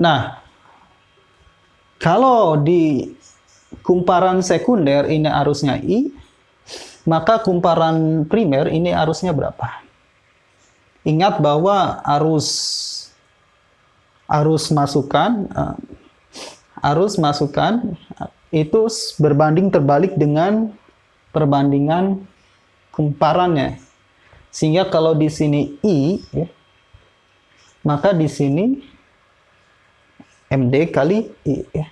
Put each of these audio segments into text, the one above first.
Nah, kalau di kumparan sekunder ini arusnya I, maka kumparan primer ini arusnya berapa? Ingat bahwa arus masukan itu berbanding terbalik dengan perbandingan kumparannya. Sehingga kalau di sini I, ya, maka di sini MD kali I, ya.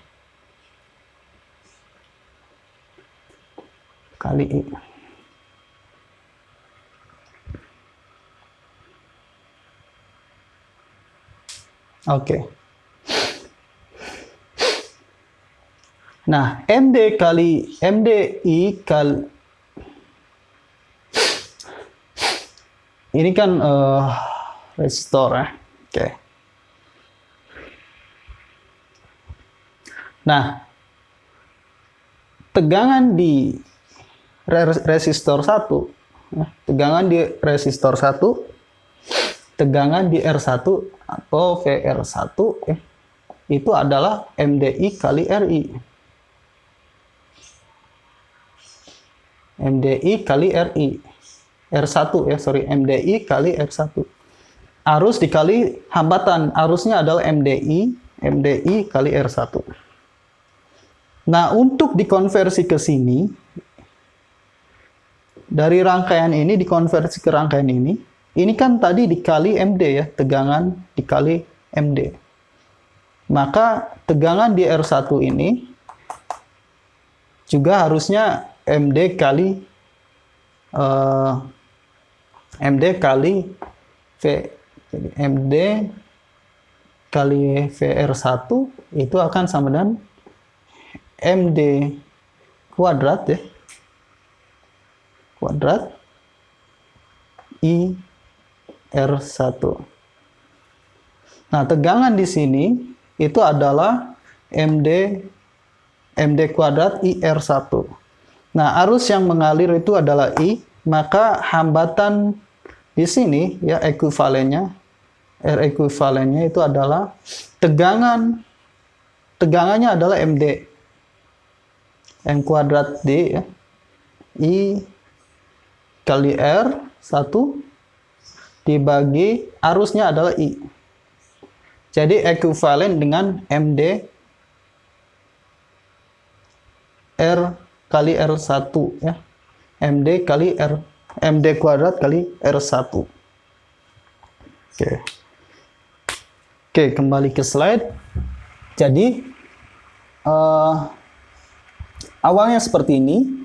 Kali I. Oke. Nah, MDI kali ini kan resistor ya. Oke. Nah, tegangan di resistor 1, tegangan di R1 atau VR1 itu adalah MDI kali RI. MDI kali RI. R1 ya, sorry, MDI kali R1. Arus dikali hambatan, arusnya adalah MDI kali R1. Nah, untuk dikonversi ke sini, dari rangkaian ini dikonversi ke rangkaian ini kan tadi dikali MD ya, tegangan dikali MD. Maka tegangan di R1 ini juga harusnya MD kali V. Jadi MD kali VR1 itu akan sama dengan MD kuadrat ya. Kuadrat I R1. Nah, tegangan di sini itu adalah MD kuadrat I R1. Nah, arus yang mengalir itu adalah I, maka hambatan di sini ya ekuivalennya, R ekuivalennya itu adalah tegangannya adalah MD. M kuadrat D ya. I kali R1 dibagi arusnya adalah I. Jadi ekuivalen dengan MD R kali R1 ya. MD kuadrat kali R1. Oke, kembali ke slide. Jadi awalnya seperti ini.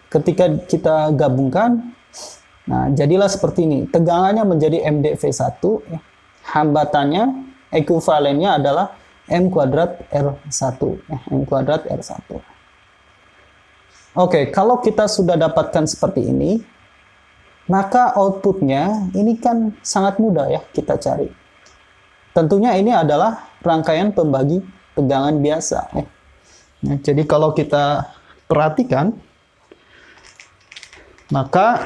Ketika kita gabungkan, nah jadilah seperti ini. Tegangannya menjadi MdV1, ya. Hambatannya, ekuivalennya adalah M kuadrat R1. Ya, M kuadrat R1. Oke, kalau kita sudah dapatkan seperti ini, maka outputnya ini kan sangat mudah ya kita cari. Tentunya ini adalah rangkaian pembagi tegangan biasa. Ya. Nah, jadi kalau kita perhatikan, maka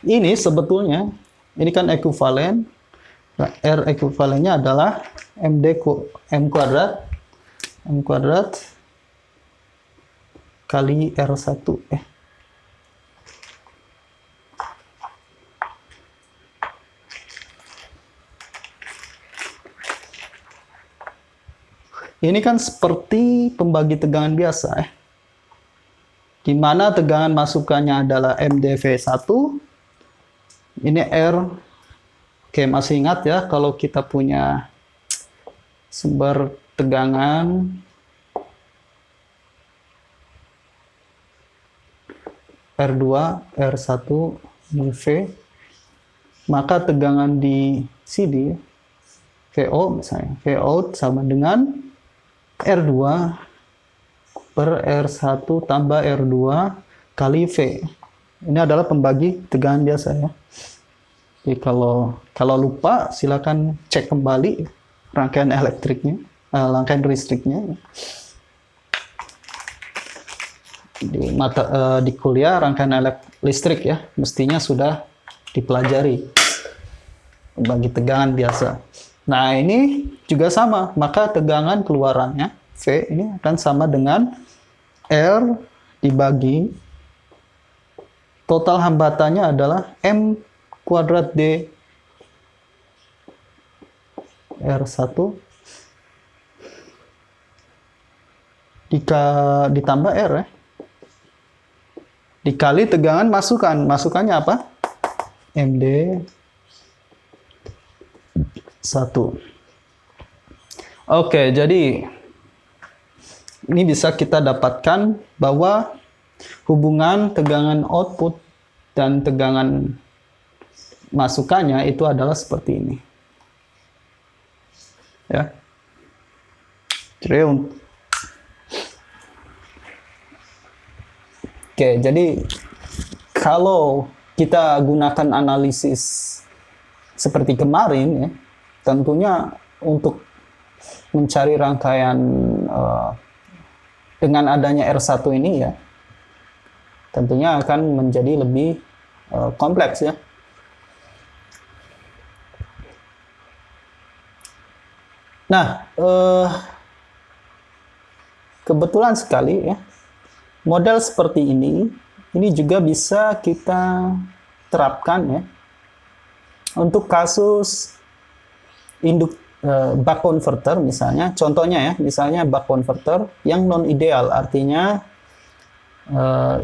ini sebetulnya, ini kan ekuivalen, R ekuivalennya adalah M kuadrat kali R1. Ini kan seperti pembagi tegangan biasa ya. Di mana tegangan masukannya adalah MdV1. Ini R. Oke, masih ingat ya kalau kita punya sumber tegangan R2, R1, V, maka tegangan di sini VO misalnya, VO sama dengan R2 per R1 tambah R2 kali V. Ini adalah pembagi tegangan biasa ya. Jadi kalau lupa silakan cek kembali rangkaian elektriknya, rangkaian listriknya. Di kuliah rangkaian listrik ya, mestinya sudah dipelajari pembagi tegangan biasa. Nah, ini juga sama, maka tegangan keluarannya V ini akan sama dengan R dibagi total hambatannya adalah M kuadrat D R1 ditambah R ya. Dikali tegangan masukan. Masukannya apa? MD 1. Oke, jadi ini bisa kita dapatkan bahwa hubungan tegangan output dan tegangan masukannya itu adalah seperti ini. Ya. Oke, jadi kalau kita gunakan analisis seperti kemarin ya, tentunya untuk mencari rangkaian dengan adanya R1 ini ya, tentunya akan menjadi lebih kompleks ya. Nah, kebetulan sekali ya, model seperti ini juga bisa kita terapkan ya untuk kasus buck converter misalnya. Contohnya ya, misalnya buck converter yang non ideal, artinya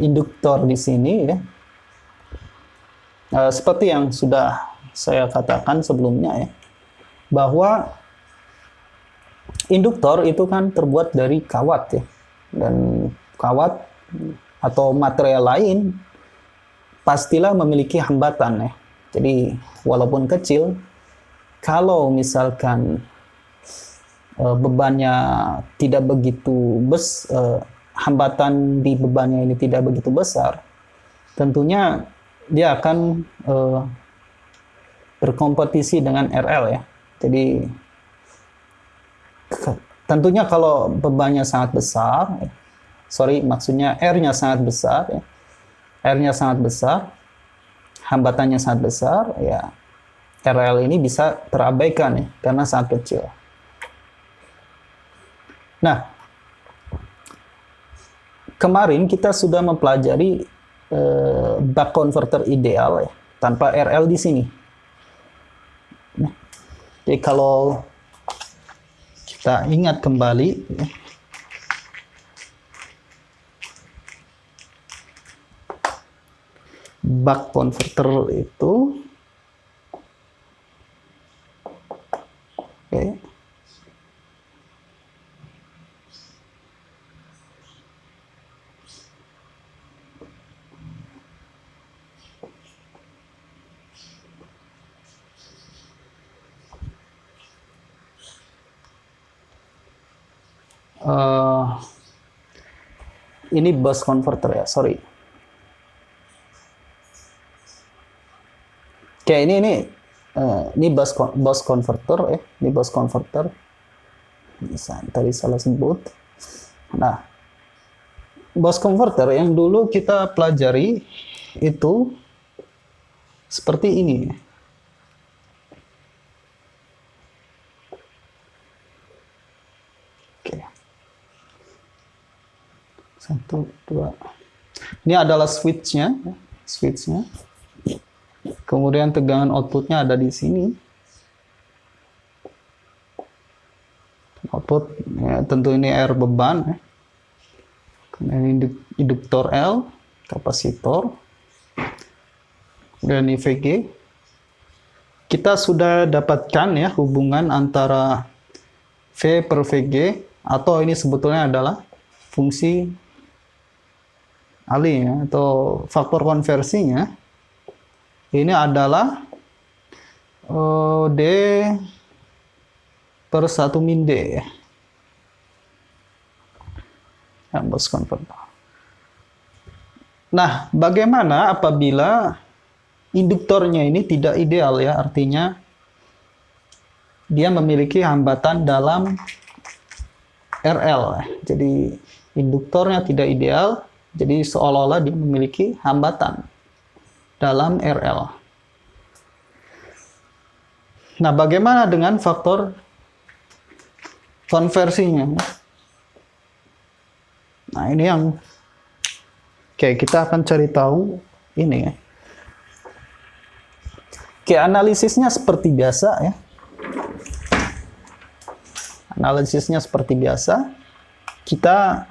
induktor di sini ya, seperti yang sudah saya katakan sebelumnya ya, bahwa induktor itu kan terbuat dari kawat ya, dan kawat atau material lain pastilah memiliki hambatan ya. Jadi walaupun kecil, kalau misalkan bebannya tidak begitu hambatan di bebannya ini tidak begitu besar, tentunya dia akan berkompetisi dengan RL ya. Jadi tentunya kalau bebannya sangat besar, maksudnya R-nya sangat besar ya, R-nya sangat besar, hambatannya sangat besar ya, RL ini bisa terabaikan ya, karena sangat kecil. Nah, kemarin kita sudah mempelajari buck converter ideal ya, tanpa RL di sini. Nah, jadi kalau kita ingat kembali ya, buck converter itu ini bus converter ya, sorry. Oke, ini bus converter ya, ini bus converter. Bisa tadi salah sebut. Nah, bus converter yang dulu kita pelajari itu seperti ini. Oke. 1, 2. Ini adalah switch-nya. Kemudian tegangan outputnya ada di sini. Output ya, tentu ini R beban ya. Kemudian induktor L, kapasitor, dan ini VG. Kita sudah dapatkan ya hubungan antara V per VG, atau ini sebetulnya adalah fungsi Ali ya, atau faktor konversinya. Ini adalah D per 1 min D ya. Bus converter. Nah, bagaimana apabila induktornya ini tidak ideal ya, artinya dia memiliki hambatan dalam RL. Jadi induktornya tidak ideal, jadi seolah-olah dia memiliki hambatan dalam RL. Nah, bagaimana dengan faktor konversinya? Nah, ini yang kita akan cari tahu ini ya. Analisisnya seperti biasa ya. Analisisnya seperti biasa. Kita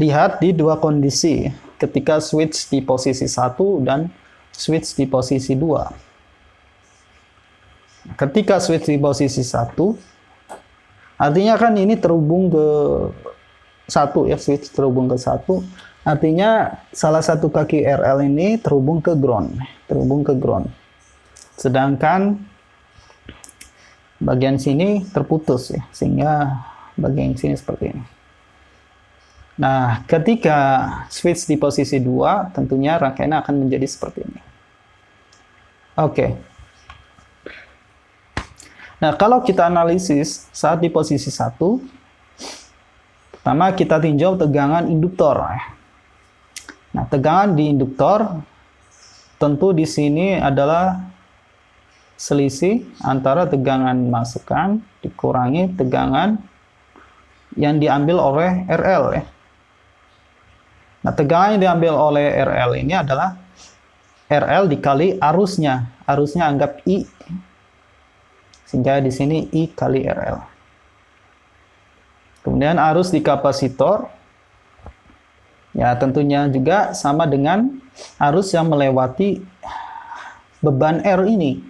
lihat di dua kondisi ketika switch di posisi 1 dan switch di posisi 2. Ketika switch di posisi 1, artinya kan ini terhubung ke 1 ya, switch terhubung ke 1. Artinya salah satu kaki RL ini terhubung ke ground. Sedangkan bagian sini terputus ya, sehingga bagian sini seperti ini. Nah, ketika switch di posisi 2, tentunya rangkaiannya akan menjadi seperti ini. Oke. Nah, kalau kita analisis saat di posisi 1, pertama kita tinjau tegangan induktor. Nah, tegangan di induktor tentu di sini adalah selisih antara tegangan masukan dikurangi tegangan yang diambil oleh RL ya. Nah, tegangan yang diambil oleh RL ini adalah RL dikali arusnya. Arusnya anggap I. Sehingga di sini I kali RL. Kemudian arus di kapasitor ya tentunya juga sama dengan arus yang melewati beban R ini.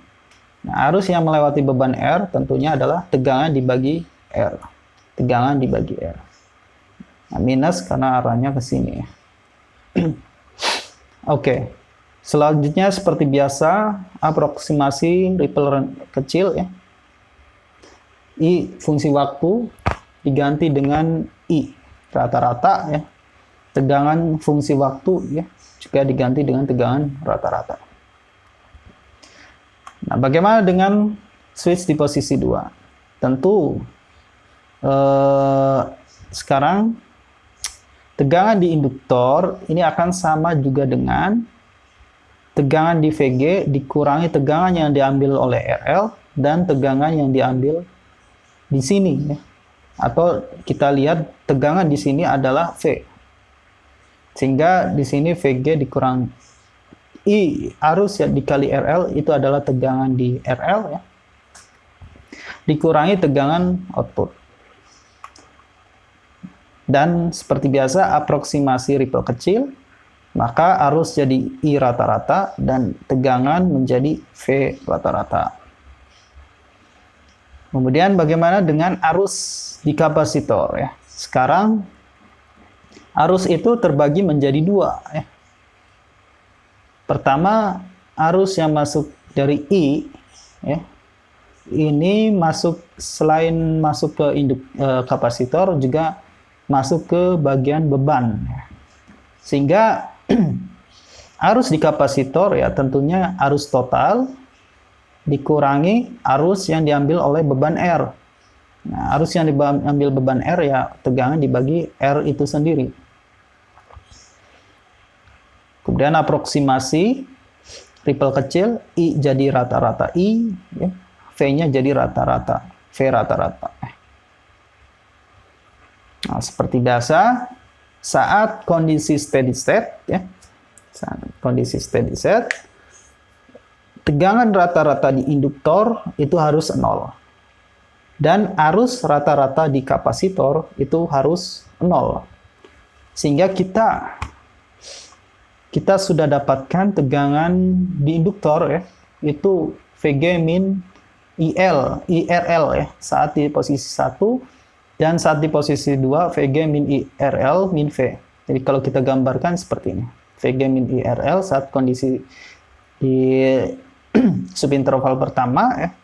Nah, arus yang melewati beban R tentunya adalah tegangan dibagi R. Tegangan dibagi R. Nah, minus karena arahnya ke sini. Oke. Selanjutnya seperti biasa, aproksimasi ripple kecil ya. I fungsi waktu diganti dengan I rata-rata ya. Tegangan fungsi waktu ya juga diganti dengan tegangan rata-rata. Nah, bagaimana dengan switch di posisi 2? Tentu sekarang tegangan di induktor ini akan sama juga dengan tegangan di VG dikurangi tegangan yang diambil oleh RL dan tegangan yang diambil di sini ya. Atau kita lihat tegangan di sini adalah V. Sehingga di sini VG dikurang I arus ya dikali RL itu adalah tegangan di RL ya. Dikurangi tegangan output. Dan seperti biasa aproksimasi ripple kecil, maka arus jadi I rata-rata dan tegangan menjadi V rata-rata. Kemudian bagaimana dengan arus di kapasitor ya? Sekarang arus itu terbagi menjadi 2 ya. Pertama, arus yang masuk dari I ya. Ini masuk selain masuk ke kapasitor juga masuk ke bagian beban. Sehingga arus di kapasitor ya tentunya arus total dikurangi arus yang diambil oleh beban R. Nah, arus yang diambil beban R ya tegangan dibagi R itu sendiri. Kemudian aproksimasi ripple kecil, I jadi rata-rata I, ya. V-nya jadi rata-rata, V rata-rata. Nah, seperti biasa, saat kondisi steady state, ya, saat kondisi steady state, tegangan rata-rata di induktor itu harus 0. Dan arus rata-rata di kapasitor itu harus 0. Sehingga kita sudah dapatkan tegangan di induktor ya, itu VG min IRL ya, saat di posisi 1 dan saat di posisi 2 VG min IRL min V. Jadi kalau kita gambarkan seperti ini. VG min IRL saat kondisi di subinterval pertama ya.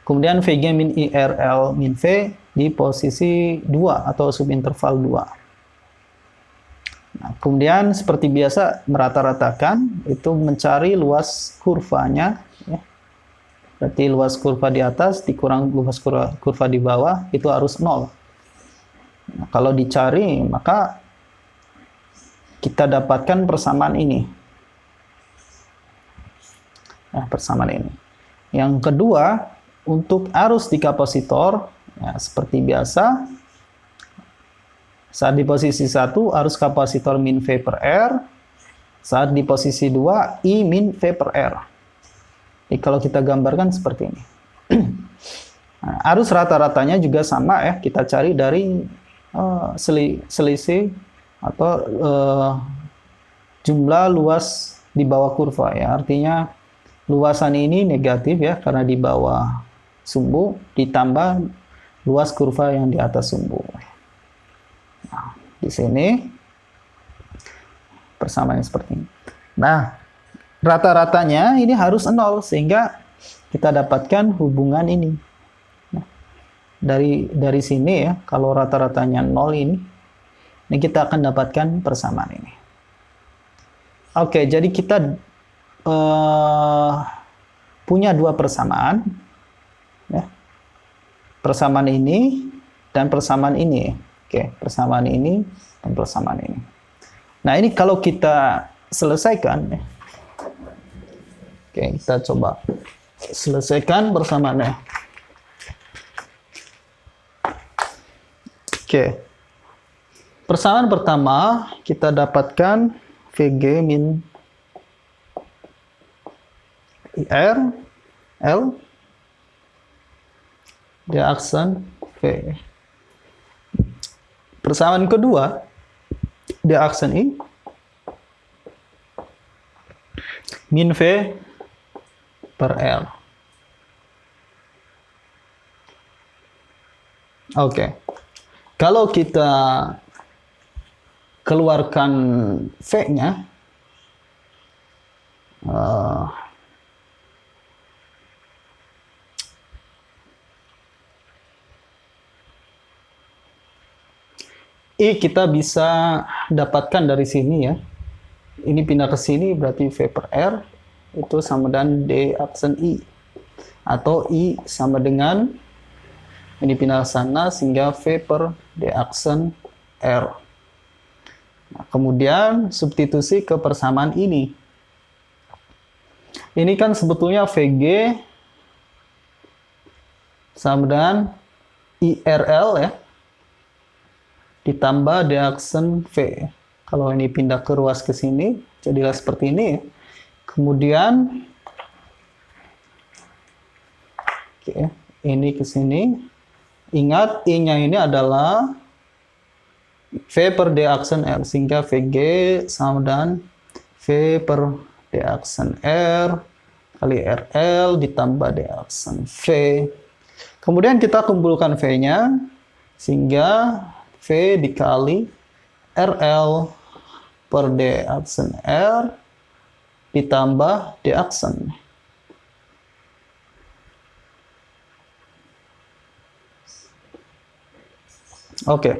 Kemudian VG min IRL min V di posisi 2 atau subinterval 2. Nah, kemudian seperti biasa merata-ratakan itu mencari luas kurvanya ya. Berarti luas kurva di atas dikurang luas kurva di bawah itu harus 0. Nah, kalau dicari maka kita dapatkan persamaan ini. persamaan ini. Yang kedua, untuk arus di kapasitor, ya, seperti biasa, saat di posisi 1, arus kapasitor min V per R. Saat di posisi 2, I min V per R. Jadi kalau kita gambarkan seperti ini. Nah, arus rata-ratanya juga sama ya, kita cari dari selisih atau jumlah luas di bawah kurva ya. Artinya luasan ini negatif ya karena di bawah sumbu ditambah luas kurva yang di atas sumbu. Nah, di sini persamaannya seperti ini. Nah, rata-ratanya ini harus 0 sehingga kita dapatkan hubungan ini. Nah, dari sini ya, kalau rata-ratanya 0 ini kita akan dapatkan persamaan ini. Oke, jadi kita punya dua persamaan, ya. Persamaan ini dan persamaan ini. Oke, persamaan ini dan persamaan ini. Nah, ini kalau kita selesaikan, ya. Oke, kita coba selesaikan persamaannya. Oke, persamaan pertama kita dapatkan VG min IR L di aksen V. Persamaan kedua di aksen I min V per L. Oke. Kalau kita keluarkan V-nya, I kita bisa dapatkan dari sini ya. Ini pindah ke sini berarti V per R itu sama dengan D aksen I. Atau I sama dengan ini pindah ke sana sehingga V per D aksen R. Nah, kemudian substitusi ke persamaan ini. Ini kan sebetulnya VG sama dengan IRL ya. Ditambah D aksen V. Kalau ini pindah ke ruas ke sini, jadilah seperti ini. Kemudian oke, ini ke sini. Ingat I-nya ini adalah V per D aksen R, sehingga VG sama dengan V per D aksen R kali RL ditambah D aksen V. Kemudian kita kumpulkan V-nya, sehingga V dikali RL per D aksen R ditambah D aksen. Oke.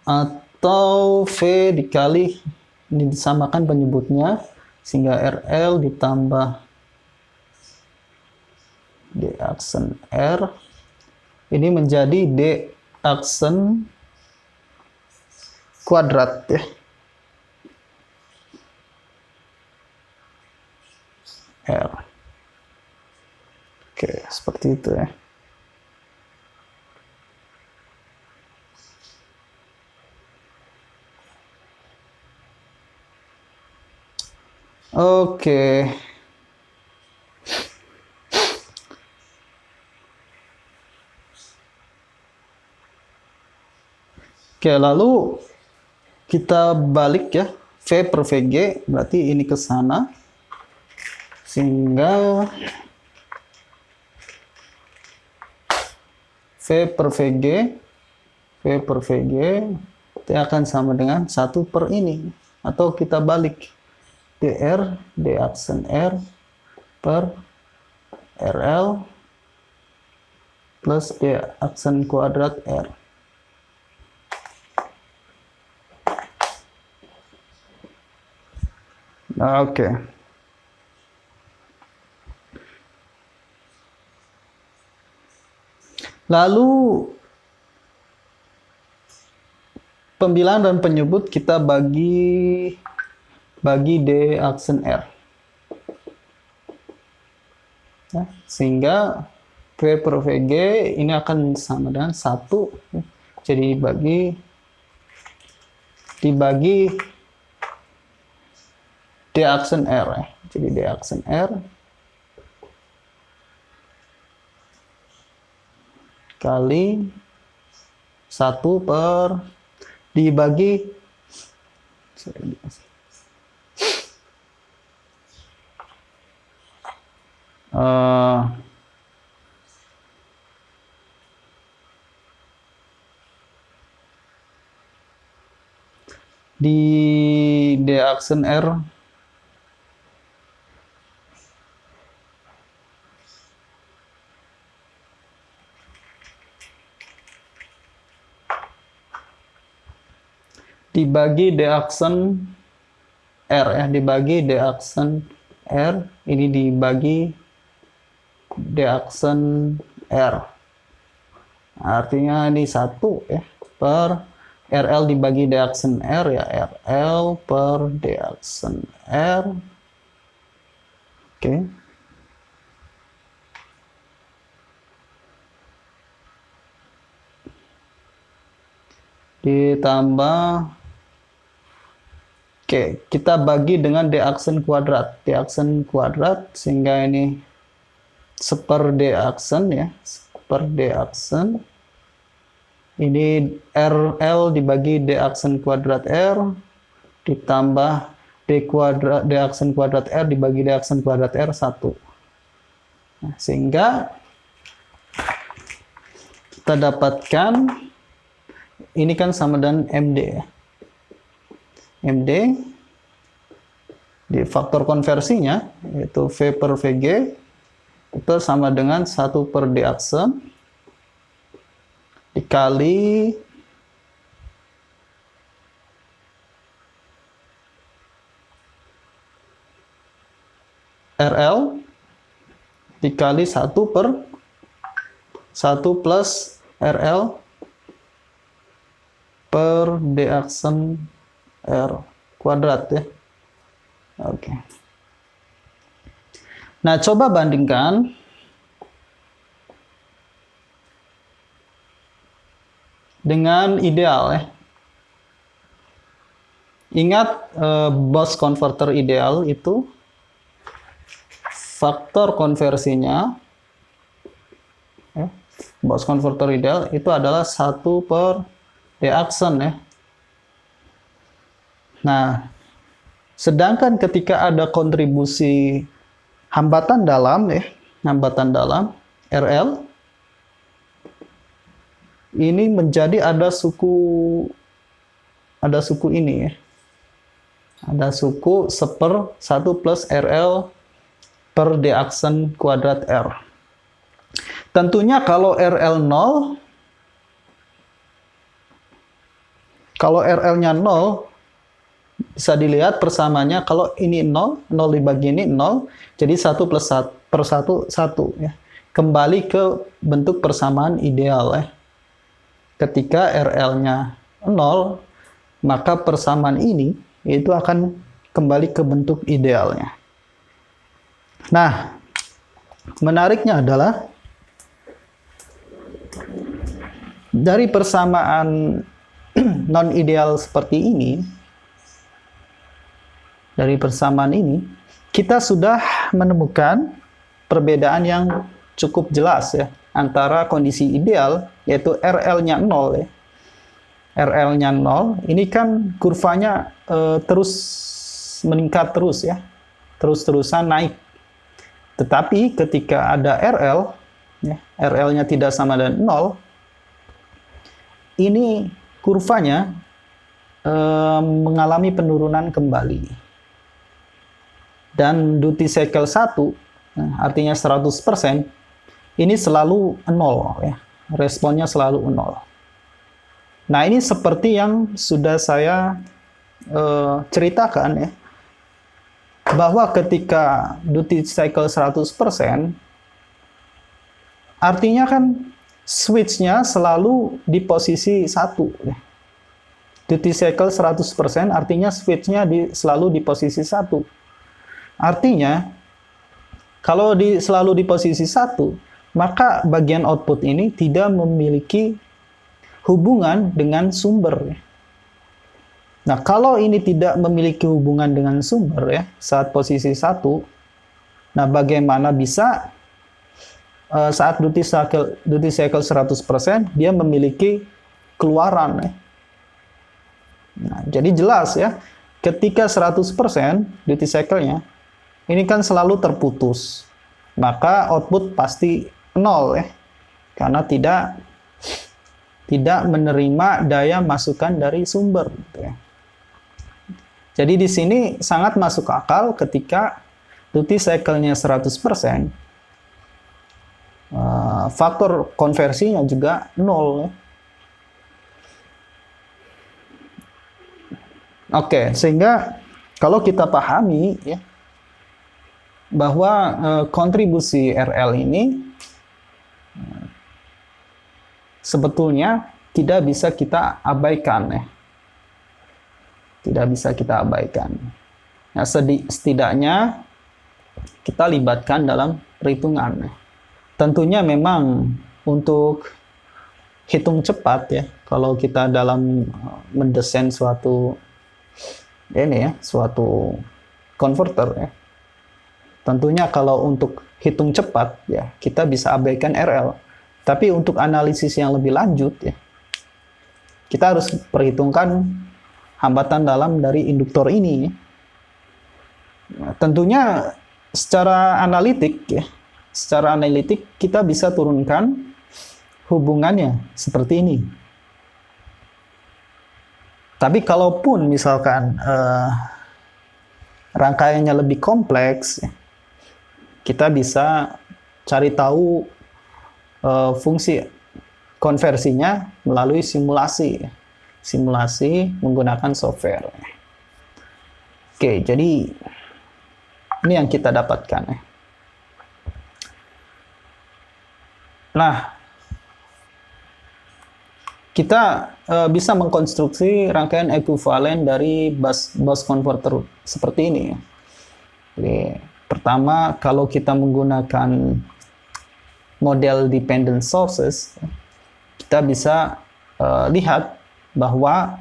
Atau V dikali, ini disamakan penyebutnya, sehingga RL ditambah D aksen R, ini menjadi D aksen kuadrat ya. R. Oke, seperti itu ya. Oke. Oke, lalu kita balik ya. V per VG, berarti ini ke sana. Sehingga V per VG itu akan sama dengan 1 per ini. Atau kita balik. DR, D aksen R per RL plus D aksen kuadrat R. Nah, oke. Lalu pembilang dan penyebut kita bagi bagi D aksen R. Ya, sehingga V per VG ini akan sama dengan 1. Ya. Jadi dibagi D aksen R. Ya. Jadi D aksen R kali 1 per dibagi di D aksen R dibagi D aksen R ya, dibagi D aksen R, ini dibagi D aksen R. Artinya ini 1 ya, per RL dibagi D aksen R ya, RL per D aksen R. Oke. Ditambah, oke, kita bagi dengan D aksen kuadrat. D aksen kuadrat, sehingga ini seper D aksen ya, seper D aksen. Ini RL dibagi D aksen kuadrat R, ditambah D aksen kuadrat R dibagi D aksen kuadrat R 1. Nah, sehingga kita dapatkan ini kan sama dengan MD ya. MD di faktor konversinya yaitu V per VG itu sama dengan 1 per D aksen dikali RL dikali 1 per 1 plus RL per D aksen R kuadrat ya. Oke. Nah, coba bandingkan dengan ideal ya. Ingat Bose converter ideal itu faktor konversinya ya, Bose converter ideal itu adalah 1 per D aksen ya. Nah, sedangkan ketika ada kontribusi hambatan dalam ya, hambatan dalam RL ini menjadi ada suku ini ya. Ada suku seper 1 plus RL per D aksen kuadrat R. Tentunya kalau RL 0, kalau RL-nya 0, bisa dilihat persamanya kalau ini 0, 0 dibagi ini 0, jadi 1 plus 1 per 1, 1 ya. Kembali ke bentuk persamaan ideal ya. Ketika RL-nya 0, maka persamaan ini itu akan kembali ke bentuk idealnya. Nah, menariknya adalah dari persamaan non-ideal seperti ini, dari persamaan ini, kita sudah menemukan perbedaan yang cukup jelas ya, antara kondisi ideal, yaitu RL-nya 0 ya. RL-nya 0, ini kan kurvanya terus meningkat terus ya, terus-terusan naik. Tetapi ketika ada RL, ya, RL-nya tidak sama dengan 0, ini kurvanya mengalami penurunan kembali. Dan duty cycle 1, artinya 100%, ini selalu 0 ya. Responnya selalu 0. Nah, ini seperti yang sudah saya ceritakan ya. Bahwa ketika duty cycle 100%, artinya kan switch-nya selalu di posisi 1 ya. duty cycle 100%, artinya switch-nya selalu di posisi 1. Artinya, kalau selalu di posisi 1, maka bagian output ini tidak memiliki hubungan dengan sumber. Nah, kalau ini tidak memiliki hubungan dengan sumber ya, saat posisi 1, nah bagaimana bisa saat duty cycle 100% dia memiliki keluaran ya. Nah, jadi jelas ya, ketika 100% duty cycle-nya ini kan selalu terputus, maka output pasti 0 ya, karena tidak menerima daya masukan dari sumber gitu ya. Jadi di sini sangat masuk akal ketika duty cycle-nya 100%, faktor konversinya juga 0 ya. Oke, sehingga kalau kita pahami ya, bahwa kontribusi RL ini sebetulnya tidak bisa kita abaikan ya. Tidak bisa kita abaikan. Nah, setidaknya kita libatkan dalam perhitungan. Tentunya memang untuk hitung cepat ya, kalau kita dalam mendesain suatu konverter ya. Tentunya kalau untuk hitung cepat ya, kita bisa abaikan RL. Tapi untuk analisis yang lebih lanjut ya, kita harus perhitungkan hambatan dalam dari induktor ini. Nah, tentunya secara analitik kita bisa turunkan hubungannya seperti ini. Tapi kalaupun misalkan rangkaiannya lebih kompleks, kita bisa cari tahu fungsi konversinya melalui simulasi menggunakan software. Oke, jadi ini yang kita dapatkan. Nah, kita bisa mengkonstruksi rangkaian ekuivalen dari bus converter seperti ini. Jadi, pertama, kalau kita menggunakan model dependent sources, kita bisa lihat bahwa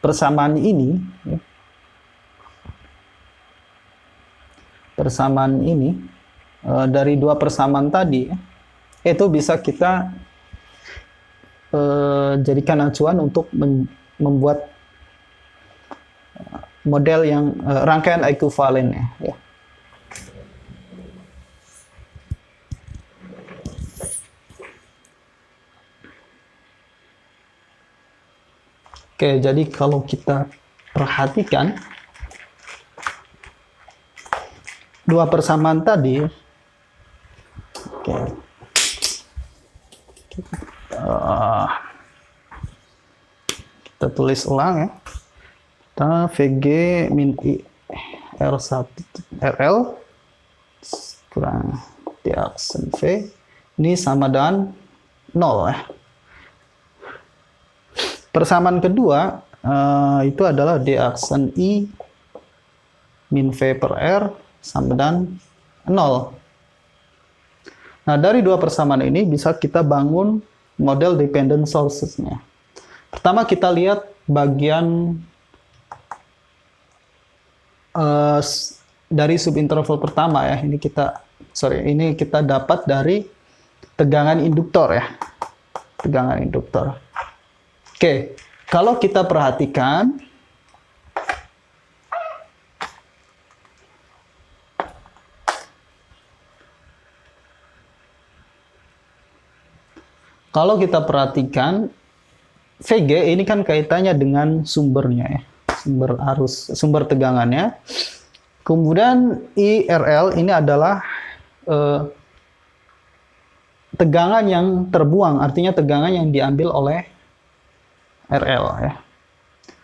persamaan ini dari dua persamaan tadi itu bisa kita jadikan acuan untuk membuat model yang rangkaian ekuivalen ya. Oke, jadi kalau kita perhatikan dua persamaan tadi, oke, kita tulis ulang ya. Kita VG min I R1 RL kurang D aksen V ini sama dengan 0 ya. Persamaan kedua itu adalah D aksen I min V per R sama dengan 0. Nah, dari dua persamaan ini bisa kita bangun model dependent sources-nya. Pertama kita lihat bagian dari subinterval pertama ya. Ini kita dapat dari tegangan induktor ya. Tegangan induktor. Oke, kalau kita perhatikan VG ini kan kaitannya dengan sumbernya ya, sumber arus, sumber tegangannya. Kemudian IRL ini adalah tegangan yang terbuang, artinya tegangan yang diambil oleh RL ya.